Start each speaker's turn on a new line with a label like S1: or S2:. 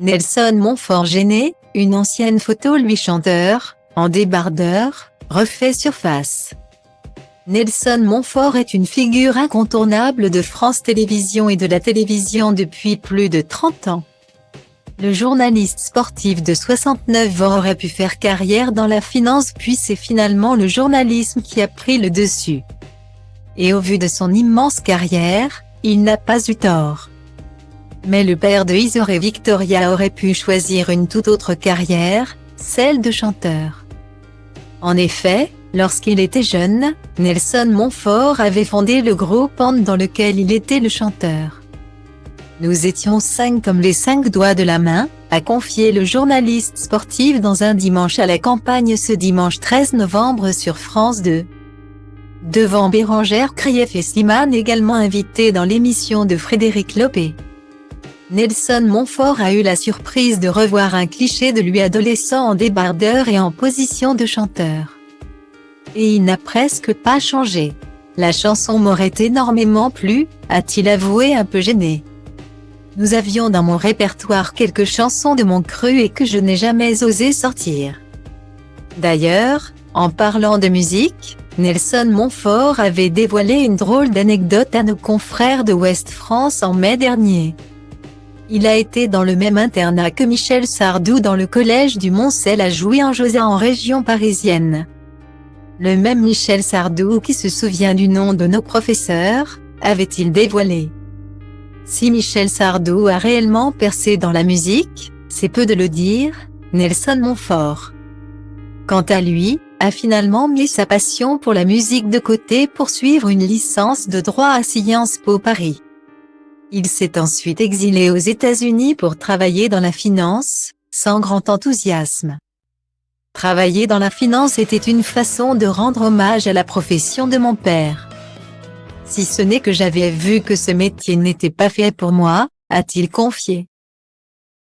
S1: Nelson Montfort gêné, une ancienne photo lui chanteur, en débardeur, refait surface. Nelson Montfort est une figure incontournable de France Télévisions et de la télévision depuis plus de 30 ans. Le journaliste sportif de 69 ans aurait pu faire carrière dans la finance puis c'est finalement le journalisme qui a pris le dessus. Et au vu de son immense carrière, il n'a pas eu tort. Mais le père de Isor et Victoria aurait pu choisir une toute autre carrière, celle de chanteur. En effet, lorsqu'il était jeune, Nelson Montfort avait fondé le groupe And dans lequel il était le chanteur. Nous étions 5 comme les 5 doigts de la main, a confié le journaliste sportif dans un dimanche à la campagne ce dimanche 13 novembre sur France 2. Devant Bérangère Krief et Slimane également invités dans l'émission de Frédéric Lopé. Nelson Montfort a eu la surprise de revoir un cliché de lui adolescent en débardeur et en position de chanteur. Et il n'a presque pas changé. La chanson m'aurait énormément plu, a-t-il avoué un peu gêné. Nous avions dans mon répertoire quelques chansons de mon cru et que je n'ai jamais osé sortir. D'ailleurs, en parlant de musique, Nelson Montfort avait dévoilé une drôle d'anecdote à nos confrères de Ouest France en mai dernier. Il a été dans le même internat que Michel Sardou dans le collège du Moncel à Jouy-en-Josas en région parisienne. Le même Michel Sardou qui se souvient du nom de nos professeurs, avait-il dévoilé. Si Michel Sardou a réellement percé dans la musique, c'est peu de le dire, Nelson Montfort, quant à lui, a finalement mis sa passion pour la musique de côté pour suivre une licence de droit à Sciences Po Paris. Il s'est ensuite exilé aux États-Unis pour travailler dans la finance, sans grand enthousiasme. Travailler dans la finance était une façon de rendre hommage à la profession de mon père. Si ce n'est que j'avais vu que ce métier n'était pas fait pour moi, a-t-il confié.